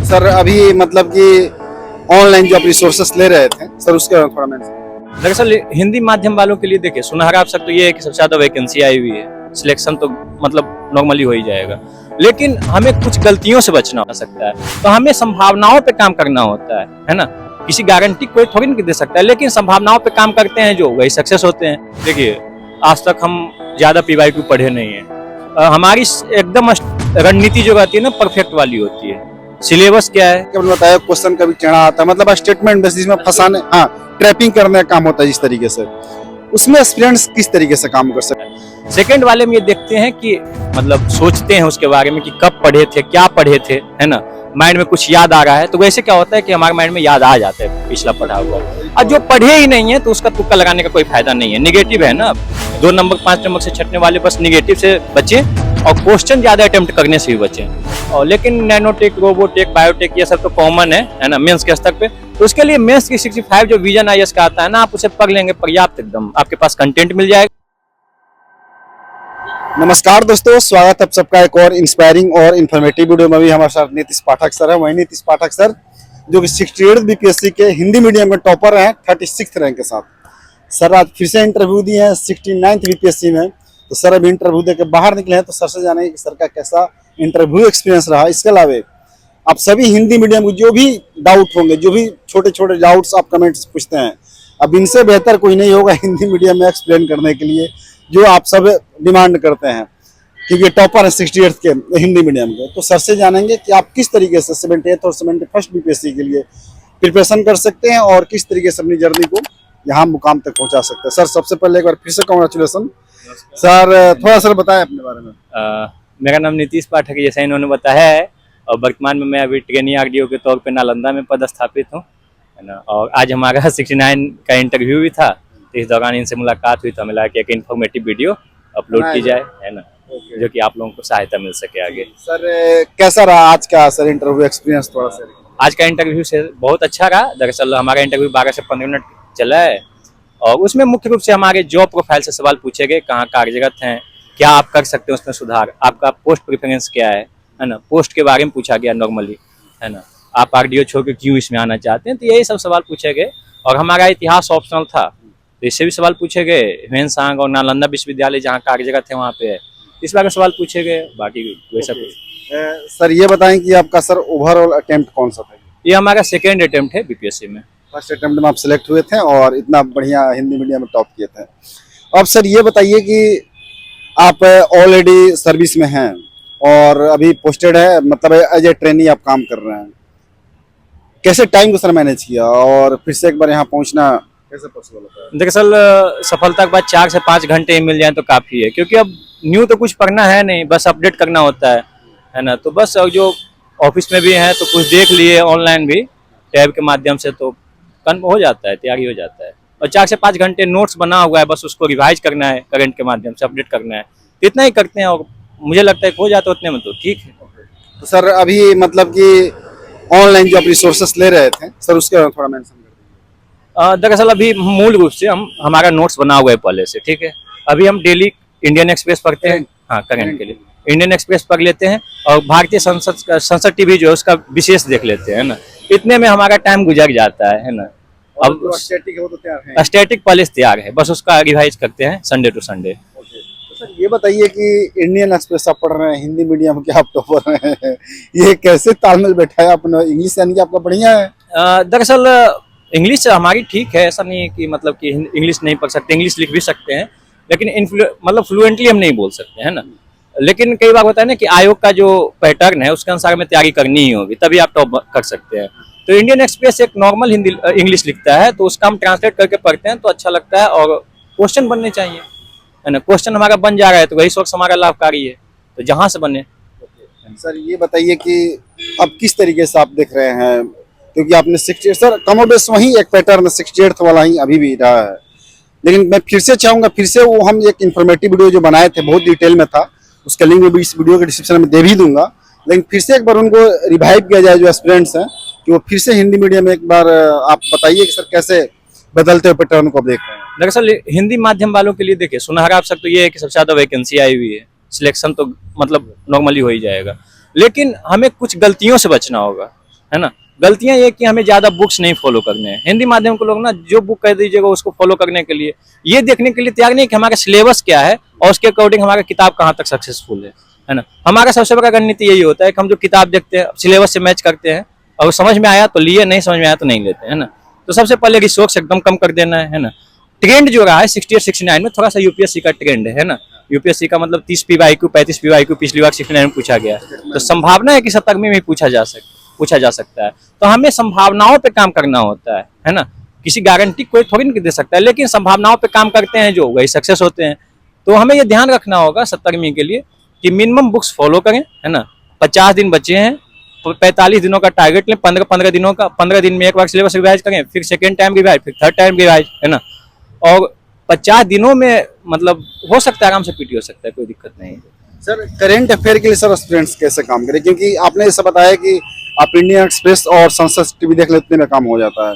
Sir अभी मतलब कि ऑनलाइन जो आप रिसोर्सेस ले रहे थे सर उसके बारे में थोड़ा मैं दरअसल हिंदी माध्यम वालों के लिए देखिए सुनहरा अवसर तो ये है कि सबसे ज्यादा वैकेंसी आई हुई है, सिलेक्शन तो मतलब नॉर्मली हो ही जाएगा। लेकिन हमें कुछ गलतियों से बचना हो सकता है, तो हमें संभावनाओं पे काम करना होता है ना। किसी गारंटी कोई थोड़ी नहीं दे सकता है, लेकिन संभावनाओं पे काम करते हैं जो वही सक्सेस होते हैं। देखिए आज तक हम ज्यादा PYQ पढ़े नहीं है, हमारी एकदम रणनीति जो रहती है ना परफेक्ट वाली होती है। सिलेबस क्या है क्या बताया, क्वेश्चन कभी चढ़ा आता है मतलब स्टेटमेंट बेसिस में फंसाने, हाँ ट्रैपिंग करने का काम होता है जिस तरीके से, उसमें एस्पिरेंट्स किस तरीके से काम कर सकते हैं। सेकंड वाले में ये देखते हैं कि मतलब सोचते हैं उसके बारे में कि कब पढ़े थे, क्या पढ़े थे, है ना। माइंड में कुछ याद आ रहा है तो वैसे क्या होता है कि हमारे माइंड में याद आ जाता है पिछला पढ़ा हुआ। और जो पढ़े ही नहीं है तो उसका तुक्का लगाने का कोई फायदा नहीं है। निगेटिव है ना, 2 नंबर 5 नंबर से छटने वाले बस निगेटिव से बचें और क्वेश्चन ज्यादा अटेम्प्ट करने से भी बचें। और लेकिन नैनोटेक, रोबोटेक, बायोटेक ये सब तो कॉमन है ना मेंस के स्तर पे। तो उसके लिए मेंस की 65 जो विजन IAS का आता है ना, आप उसे पढ़ लेंगे पर्याप्त, एकदम आपके पास कंटेंट मिल जाएगा। नमस्कार दोस्तों, स्वागत है आप सबका एक और इंस्पायरिंग और इन्फॉर्मेटिव वीडियो में। भी हमारे साथ नीतीश पाठक सर है। वही नीतीश पाठक सर जो कि 68 BPSC के हिंदी मीडियम में टॉपर हैं 36th रैंक के साथ। सर आज फिर से इंटरव्यू दिए हैं 69th BPSC में। तो सर अभी इंटरव्यू देकर बाहर निकले हैं, तो सर से जानेंगे कि सर का कैसा इंटरव्यू एक्सपीरियंस रहा। इसके अलावा आप सभी हिंदी मीडियम को जो भी डाउट होंगे, जो भी छोटे छोटे डाउट्स आप कमेंट्स पूछते हैं, अब इनसे बेहतर कोई नहीं होगा हिंदी मीडियम में एक्सप्लेन करने के लिए, जो आप सब डिमांड करते हैं, क्योंकि टॉपर है 68 के हिंदी मीडियम के। तो सर से जानेंगे कि आप किस तरीके से 78th और 71st BPSC के लिए प्रिपरेशन कर सकते हैं और किस तरीके से अपनी जर्नी को यहाँ मुकाम तक पहुँचा सकते हैं। सर सबसे पहले एक बार फिर से कॉन्ग्रेचुलेसन। सर थोड़ा सर बताएं अपने बारे में। मेरा नाम नीतीश पाठक है, जैसा इन्होंने बताया है, और वर्तमान में मैं अभी ट्रेनी RDO के तौर पे नालंदा में पदस्थापित हूँ, है ना। और आज हमारा 69 का इंटरव्यू भी था, तो इस दौरान इनसे मुलाकात हुई, तो हमें लगा कि एक इन्फॉर्मेटिव वीडियो अपलोड की जाए, है ना, जो कि आप लोगों को सहायता मिल सके आगे। सर कैसा रहा आज का सर इंटरव्यू एक्सपीरियंस थोड़ा सा? आज का इंटरव्यू से बहुत अच्छा रहा। दरअसल हमारा इंटरव्यू 12 से 15 मिनट चला है, और उसमें मुख्य रूप से हमारे जॉब प्रोफाइल से सवाल पूछे गए। कहाँ कार्यरत हैं, क्या आप कर सकते हैं उसमें सुधार, आपका पोस्ट प्रेफरेंस क्या है ना। पोस्ट के बारे में पूछा गया नॉर्मली, है ना। आप RDO छोड़ के क्यों इसमें आना चाहते हैं, तो यही सब सवाल पूछे गए। और हमारा इतिहास ऑप्शनल था, तो इससे भी सवाल पूछे गए। ह्वेनसांग और नालंदा विश्वविद्यालय जहाँ कार्यरत है वहाँ पे इस बारे में सवाल पूछे गए। बाकी वैसा कुछ। सर ये बताएं कि आपका सर ओवरऑल अटेम्प्ट कौन सा था? ये हमारा सेकेंड अटेम्प्ट है BPSC में। फर्स्ट अटेम्प्ट में आप सिलेक्ट हुए थे और इतना बढ़िया हिंदी मीडियम में टॉप किए थे। अब सर ये बताइए कि आप ऑलरेडी सर्विस में हैं और अभी पोस्टेड है, मतलब एज ए ट्रेनी आप काम कर रहे हैं, कैसे टाइम को सर मैनेज किया और फिर से एक बार यहाँ पहुँचना कैसे पॉसिबल होता है? दरअसल सफलता के बाद 4 से 5 घंटे मिल जाए तो काफ़ी है, क्योंकि अब न्यू तो कुछ पढ़ना है नहीं, बस अपडेट करना होता है ना। तो बस जो ऑफिस में भी है तो कुछ देख लिए, ऑनलाइन भी टैब के माध्यम से, तो कन हो जाता है, तैयारी हो जाता है। और 4 से 5 घंटे नोट्स बना हुआ है, बस उसको रिवाइज करना है, करंट के माध्यम से अपडेट करना है, इतना ही करते हैं। और मुझे लगता है हो जाता है उतने में तो ठीक है। तो सर अभी मतलब कि ऑनलाइन जो आप रिसोर्सेस ले रहे थे सर उसके बारे में थोड़ा मेंशन कर दीजिए। दरअसल अभी मूल रूप से हमारा नोट्स बना हुआ है पहले से, ठीक है। अभी हम डेली इंडियन एक्सप्रेस पढ़ते हैं, हाँ करंट के लिए इंडियन एक्सप्रेस पढ़ लेते हैं, और भारतीय संसद TV जो है उसका विशेष देख लेते हैं ना। इतने में हमारा टाइम गुजर जाता है ना। अब स्टैटिक है वो तो तैयार है, स्टैटिक पहले से तैयार है, बस उसका रिवाइज करते हैं संडे टू संडे। तो सर ये बताइए कि इंडियन एक्सप्रेस आप पढ़ रहे हैं, हिंदी मीडियम के आप टॉपर रहे हैं, ये कैसे तालमेल बैठा है अपना? इंग्लिश यानी कि आपका बढ़िया है? दरअसल इंग्लिश हमारी ठीक है, ऐसा नहीं है कि मतलब कि इंग्लिश नहीं पढ़ सकते, इंग्लिश लिख भी सकते हैं, लेकिन मतलब फ्लुएंटली हम नहीं बोल सकते, है ना। लेकिन कई बार होता है ना कि आयोग का जो पैटर्न है उसके अनुसार हमें तैयारी करनी ही होगी, तभी आप टॉप कर सकते हैं। तो इंडियन एक्सप्रेस एक नॉर्मल हिंदी इंग्लिश लिखता है, तो उसका हम ट्रांसलेट करके पढ़ते हैं तो अच्छा लगता है। और क्वेश्चन बनने चाहिए, है ना। क्वेश्चन हमारा बन जा रहा है तो वही सोर्स हमारा लाभकारी है, तो जहाँ से बने। सर ये बताइए कि अब किस तरीके से आप देख रहे हैं, क्योंकि आपने 68 सर कमोबेश वही एक पैटर्न 68th वाला ही अभी भी रहा है, लेकिन मैं फिर से चाहूँगा, फिर से वो हम एक इन्फॉर्मेटिव वीडियो जो बनाए थे बहुत डिटेल में था, उसका लिंक मैं भी इस वीडियो के डिस्क्रिप्शन में दे भी दूंगा, लेकिन फिर से एक बार उनको रिवाइव किया जाए जो एस्पिरेंट्स हैं, कि वो फिर से हिंदी मीडियम में एक बार आप बताइए कि सर कैसे बदलते हुए पैटर्न को देख रहे हैं। दरअसल हिंदी माध्यम वालों के लिए देखिए सुनहरा अवसर तो ये है कि सबसे ज्यादा वैकेंसी आई हुई है, सिलेक्शन तो मतलब नॉर्मली हो ही जाएगा। लेकिन हमें कुछ गलतियों से बचना होगा, है ना। गलतियां ये कि हमें ज्यादा बुक्स नहीं फॉलो करने हैं। हिंदी माध्यम के लोग ना जो बुक कह दीजिएगा उसको फॉलो करने के लिए ये देखने के लिए तैयार नहीं कि हमारा सिलेबस क्या है और उसके अकॉर्डिंग हमारा किताब कहाँ तक सक्सेसफुल है ना। हमारा सबसे बड़ा रणनीति यही होता है कि हम जो किताब देखते हैं सिलेबस से मैच करते हैं और समझ में आया तो लिए, नहीं समझ में आया तो नहीं लेते, है ना। तो सबसे पहले रिसोर्स एकदम कम कर देना है ना। ट्रेंड जो रहा है 68 69 में थोड़ा सा यूपीएससी का ट्रेंड है ना। यूपीएससी का मतलब 30 PYQ 35 PYQ पिछली बार 69 में पूछा गया, तो संभावना है कि 70 में भी पूछा जा सकता है। तो हमें संभावनाओं पे काम करना होता है ना। किसी गारंटी कोई थोड़ी नहीं दे सकता है, लेकिन संभावनाओं पे काम करते हैं जो वही सक्सेस होते हैं। तो हमें ये ध्यान रखना होगा 70वीं के लिए कि मिनिमम बुक्स फॉलो करें, है ना। 50 दिन बचे हैं, 45 दिनों का टारगेट लें, 15 दिनों का, 15 दिन में एक बार सिलेबस रिवाइज करें, फिर सेकेंड टाइम रिवाइज, फिर थर्ड टाइम रिवाइज, है ना। और 50 दिनों में मतलब हो सकता है आराम से पीटी हो सकता है, कोई दिक्कत नहीं है। सर करेंट अफेयर के लिए सर स्टूडेंट्स कैसे काम करें, क्योंकि आपने ऐसा बताया कि आप इंडियन एक्सप्रेस और संसद टीवी देख लेते में काम हो जाता है,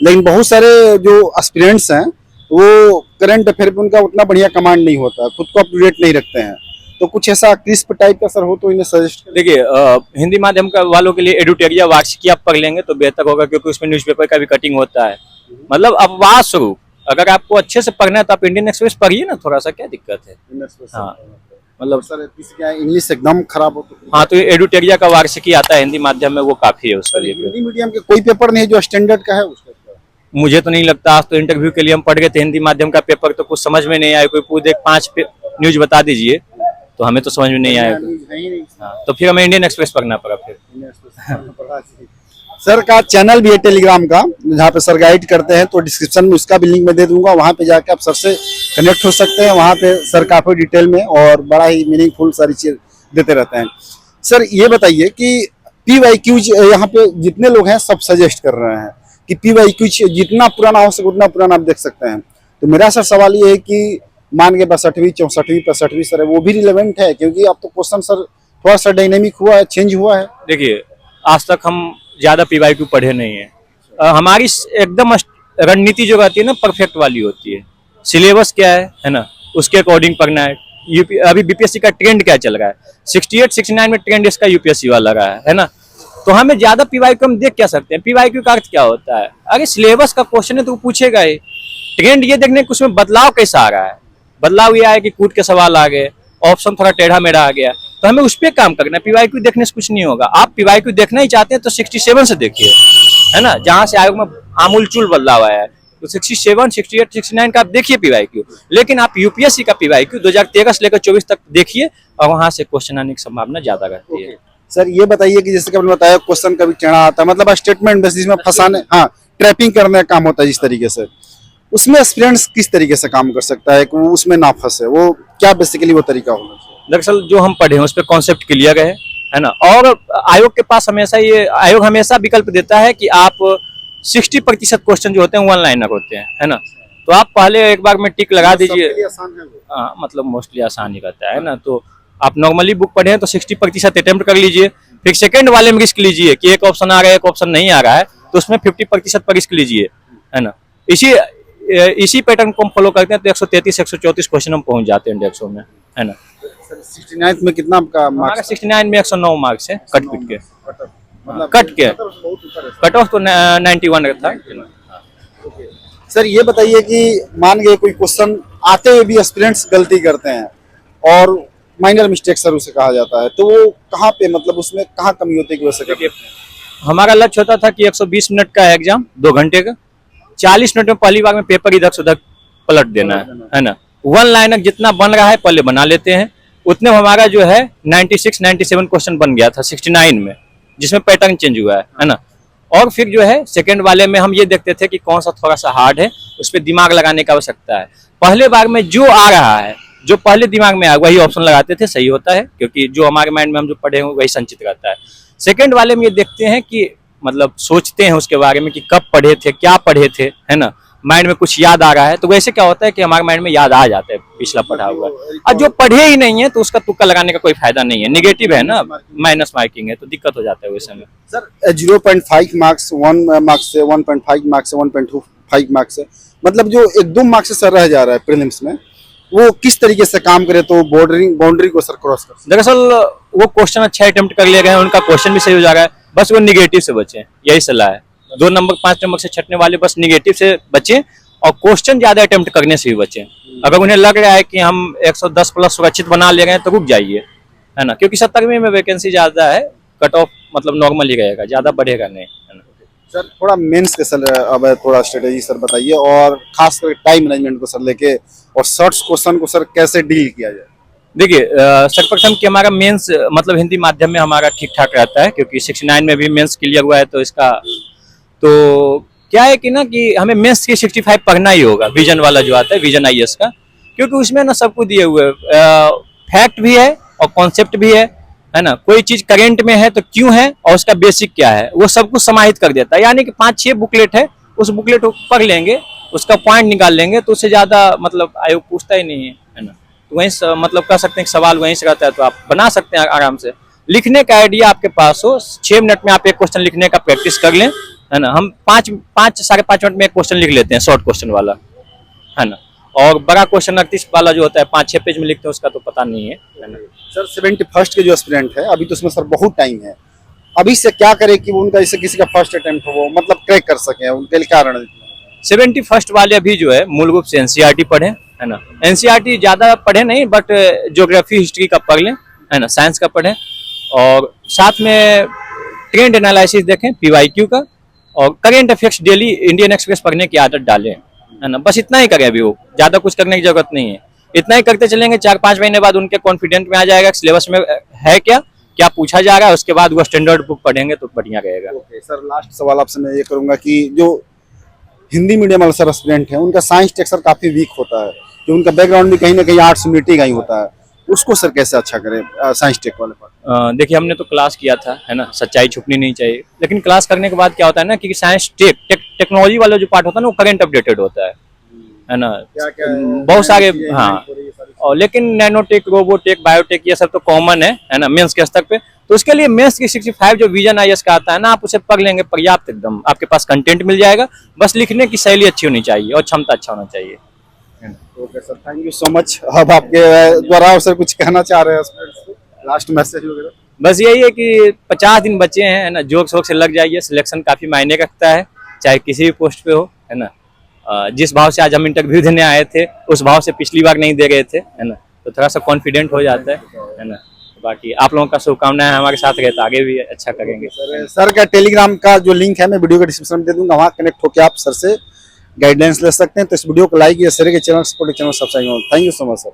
लेकिन बहुत सारे जो एस्पिरेंट्स हैं वो करंट अफेयर पे उनका उतना बढ़िया कमांड नहीं होता, खुद को अप टू डेट नहीं रखते हैं। तो कुछ ऐसा क्रिस्प टाइप का सर हो तो इन्हें सजेस्ट करें। देखिए हिंदी माध्यम का वालों के लिए एडिटोरिया वार्षिकी आप पढ़ लेंगे तो बेहतर होगा, क्योंकि उसमें न्यूज़पेपर का भी कटिंग होता है। मतलब अपवाद स्वरूप अगर आपको अच्छे से पढ़ना है तो आप इंडियन एक्सप्रेस पढ़िए ना, थोड़ा सा क्या दिक्कत है। हाँ मतलब सर किसी का इंग्लिश एकदम खराब हो तो हाँ, तो ये एडिटोरिया का वार्षिकी आता है हिंदी माध्यम में, वो काफी है उसके लिए। हिंदी मीडियम के कोई पेपर नहीं जो स्टैंडर्ड का है उसका? मुझे तो नहीं लगता। आज तो इंटरव्यू के लिए हम पढ़ गए थे हिंदी माध्यम का पेपर, तो कुछ समझ में नहीं आया। कोई पूछ 5 न्यूज बता दीजिए तो हमें तो समझ में नहीं आया। हाँ, तो फिर हमें इंडियन एक्सप्रेस पढ़ना पड़ा फिर। सर का चैनल भी है टेलीग्राम का, जहाँ पे सर गाइड करते हैं, तो डिस्क्रिप्शन में उसका भी लिंक मैं दे दूंगा, वहाँ पे जाके आप सर से कनेक्ट हो सकते हैं। वहाँ पे सर काफी डिटेल में और बड़ा ही मीनिंगफुल सारी चीज देते रहते हैं। सर ये बताइए कि PYQ यहाँ पे जितने लोग हैं सब सजेस्ट कर रहे हैं कि PYQ जितना पुराना हो सके उतना पुराना आप देख सकते हैं। तो मेरा सर सवाल ये है कि मान के 62वीं 64वीं 65वीं सर वो भी रिलेवेंट है, क्योंकि अब तो क्वेश्चन सर थोड़ा सा डायनेमिक हुआ है, चेंज हुआ है। देखिए आज तक हम ज्यादा PYQ पढ़े नहीं है। हमारी एकदम रणनीति जो रहती है ना परफेक्ट वाली होती है। सिलेबस क्या है ना, उसके अकॉर्डिंग पढ़ना है। अभी बीपीएससी का ट्रेंड क्या चल रहा है, 68 69 में ट्रेंड इसका यूपीएससी वाला रहा है ना। तो हमें ज्यादा PYQ हम देख क्या सकते हैं। PYQ का अर्थ क्या होता है, अरे सिलेबस का क्वेश्चन है तो पूछेगा ही। ट्रेंड ये देखने कि उसमें बदलाव कैसा आ रहा है। बदलाव ये आया कि कूट के सवाल आ गए, ऑप्शन थोड़ा टेढ़ा मेढ़ा आ गया, तो हमें उस पर काम करना है। PYQ देखने से कुछ नहीं होगा। आप PYQ देखना ही चाहते हैं तो 67 से देखिए, है ना, जहां से आयोग में आमूल चूल बदलाव आया है। तो 67 68 69 का आप देखिए PYQ, लेकिन आप यूपीएससी का PYQ 2013 से लेकर 24 तक देखिए और वहां से क्वेश्चन आने की संभावना ज्यादा रहती है। सर ये बताइए कि जैसे कि आपने बताया क्वेश्चन कभी टेढ़ा आता है, मतलब स्टेटमेंट बेसिस में फंसाने, हाँ ट्रैपिंग करने का काम होता है जिस तरीके से, उसमें एस्पिरेंट्स किस तरीके से काम कर सकता है कि वो उसमें ना फंसे, वो क्या बेसिकली वो तरीका होना चाहिए? दरअसल जो हम पढ़े हैं उस पर कॉन्सेप्ट क्लियर है ना। और आयोग के पास हमेशा आयोग हमेशा विकल्प देता है कि आप 60% क्वेश्चन जो होते हैं वन लाइनर होते हैं, है ना। तो आप पहले एक बार में टिक लगा दीजिए। हाँ मतलब मोस्टली आसान ही रहता है ना। तो आप नॉर्मली बुक पढ़े हैं तो 60% अटेम्प्ट कर लीजिए, फिर सेकंड वाले में रिस्क लीजिए कि एक ऑप्शन आ रहा है एक ऑप्शन नहीं आ रहा है, तो उसमें 50% पर रिस्क लीजिए, है ना। इसी पैटर्न को हम फॉलो करते हैं तो 133 134 क्वेश्चन हम पहुंच जाते हैं 150 में, है ना। 69 में कितना आपका हमारा 69 में 109 मार्क्स है कट पिट के, मतलब कट के कट ऑफ तो 91 था। सर ये बताइए कि मान गए कोई क्वेश्चन आते हुए भी एस्पिरेंट्स गलती करते हैं और माइनर मिस्टेक सर उसे कहा जाता है, तो वो कहाँ पे मतलब उसमें कहाँ कमी होती है कि वैसे करते हैं? हमारा लक्ष्य होता था कि 120 मिनट का एग्जाम 2 घंटे का, 40 मिनट में पहली बार में पेपर इधर से उधर पलट देना है ना। वन लाइनर जितना बन रहा है पहले बना लेते हैं, उतने में हमारा जो है 96 97 क्वेश्चन बन गया था 69 में, जिसमें पैटर्न चेंज हुआ है ना। और फिर जो है सेकंड वाले में हम ये देखते थे कि कौन सा थोड़ा सा हार्ड है, उस पर दिमाग लगाने की आवश्यकता है। पहले बार में जो आ रहा है, जो पहले दिमाग में आया वही ऑप्शन लगाते थे, सही होता है, क्योंकि जो हमारे माइंड में हम जो पढ़े हैं वही संचित रहता है। सेकंड वाले में ये देखते हैं कि मतलब सोचते हैं उसके बारे में कि कब पढ़े थे, क्या पढ़े थे, है ना, माइंड में कुछ याद आ रहा है, तो वैसे क्या होता है कि हमारे माइंड में याद आ जाता है पिछला पढ़ा हुआ। और जो पढ़े ही नहीं है तो उसका तुक्का लगाने का कोई फायदा नहीं है, निगेटिव है ना, माइनस मार्किंग है, तो दिक्कत हो जाता है वैसे में। सर 0.5 मार्क्स 1 मार्क्स से 1.5 मार्क्स से 1.25 मार्क्स से, मतलब जो 1-2 मार्क्स से सर रह जा रहा है प्रीलिम्स में, वो किस तरीके से काम करे तो बाउंड्री को सर क्रॉस कर? दरअसल वो क्वेश्चन अच्छा अटेम्प्ट कर ले गए हैं, उनका क्वेश्चन भी सही हो जा रहा है, बस वो निगेटिव से बचें, यही सलाह है। 2 नंबर 5 नंबर से छटने वाले बस निगेटिव से बचें और क्वेश्चन ज्यादा अटेम्प्ट करने से भी बचें। अगर उन्हें लग रहा है कि हम 110 प्लस सुरक्षित बना ले रहे हैं तो रुक जाइए, है ना, क्योंकि 70वीं में वैकेंसी ज्यादा है, कट ऑफ मतलब नॉर्मल ही रहेगा, ज्यादा बढ़ेगा नहीं, है ना। सर थोड़ा मेंस के सर अब थोड़ा स्ट्रेटेजी सर बताइए, और खास करके टाइम मैनेजमेंट को सर लेके, और शॉर्ट्स क्वेश्चन को सर कैसे डील किया जाए। देखिए सर्वप्रथम कि हमारा मेंस मतलब हिंदी माध्यम में हमारा ठीक ठाक रहता है, क्योंकि 69 में भी मेंस क्लियर हुआ है, तो इसका तो क्या है कि ना कि हमें मेंस की 65 पढ़ना ही होगा, विजन वाला जो आता है, विजन आईएएस का, क्योंकि उसमें ना सब कुछ दिए हुए फैक्ट भी है और कॉन्सेप्ट भी है ना। कोई चीज करेंट में है तो क्यों है और उसका बेसिक क्या है, वो सब कुछ समाहित कर देता है। यानी कि 5-6 बुकलेट है, उस बुकलेट को पढ़ लेंगे, उसका पॉइंट निकाल लेंगे, तो उससे ज्यादा मतलब आयोग पूछता ही नहीं है ना। तो वहीं मतलब कह सकते हैं कि सवाल वहीं से रहता है, तो आप बना सकते हैं आराम से। लिखने का आइडिया आपके पास हो, 6 मिनट में आप एक क्वेश्चन लिखने का प्रैक्टिस कर लें, है ना। हम 5-5.5 मिनट में एक क्वेश्चन लिख लेते हैं, शॉर्ट क्वेश्चन वाला, है ना। और बड़ा क्वेश्चन 38 वाला जो होता है 5-6 पेज में लिखते हैं, उसका तो पता नहीं है ना। सर 71st के जो एस्पिरेंट है अभी, तो उसमें सर बहुत टाइम है, अभी से क्या करे कि वो उनका जैसे किसी का फर्स्ट अटेम्प्ट हो वो मतलब क्रैक कर सके, उनके लिए क्या रणनीति है? 71st वाले अभी जो है मूल रूप से एनसीईआरटी पढ़े, है ना। एनसीईआरटी ज्यादा पढ़े नहीं, बट ज्योग्राफी हिस्ट्री का पढ़ लें, है ना, साइंस का पढ़ें, और साथ में ट्रेंड एनालिसिस देखें पीवाईक्यू का, और current affairs daily Indian express पढ़ने की आदत डालें, है ना। बस इतना ही करें, अभी वो ज्यादा कुछ करने की जरूरत नहीं है। इतना ही करते चलेंगे, 4-5 महीने बाद उनके कॉन्फिडेंट में आ जाएगा सिलेबस में है क्या क्या पूछा जा रहा है, उसके बाद वो स्टैंडर्ड बुक पढ़ेंगे तो बढ़िया रहेगा। ओके सर, लास्ट सवाल आपसे मैं ये करूंगा कि जो हिंदी मीडियम वाले सर एस्पिरेंट है उनका साइंस टेक्स्ट सर काफी वीक होता है, जो उनका बैकग्राउंड भी कहीं ना कहीं आर्ट्स ह्यूमैनिटी का ही होता है, उसको सर कैसे अच्छा करें साइंस टेक वाले पर? देखिए हमने तो क्लास किया था, है ना, सच्चाई छुपनी नहीं चाहिए, लेकिन क्लास करने के बाद क्या होता है ना कि साइंस टेक्नोलॉजी वाला जो पार्ट होता है ना वो करंट अपडेटेड होता है ना। क्या बहुत सारे, हाँ, और लेकिन नैनोटेक, रोबोटेक, बायोटेक ये सब तो कॉमन है ना, मेंस के स्तर पे। तो उसके लिए मेंस की 65 जो विजन आईएएस का आता है ना, आप उसे पढ़ लेंगे, पर्याप्त एकदम आपके पास कंटेंट मिल जाएगा। बस लिखने की शैली अच्छी होनी चाहिए और क्षमता अच्छा होना चाहिए। Okay sir, thank you so much. अब आपके द्वारा सर कुछ कहना चाह रहे हैं, लास्ट मैसेज वगैरह? बस यही है कि 50 दिन बचे हैं, है ना, जोक शोक से लग जाइए। सिलेक्शन काफी मायने रखता है, चाहे किसी भी पोस्ट पे हो, है ना। जिस भाव से आज हम इंटरव्यू देने आए थे उस भाव से पिछली बार नहीं दे रहे थे, है ना, तो थोड़ा सा कॉन्फिडेंट हो जाता है ना। बाकी आप लोगों का शुभकामनाएं हमारे साथ रहे तो आगे भी अच्छा करेंगे। सर का टेलीग्राम का जो लिंक है मैं वीडियो के डिस्क्रिप्शन में दे दूंगा, वहाँ कनेक्ट होकर आप सर से गाइडलाइंस ले सकते हैं। तो इस वीडियो को लाइक या शेयर के channel support channel subscribe. Thank you so much sir.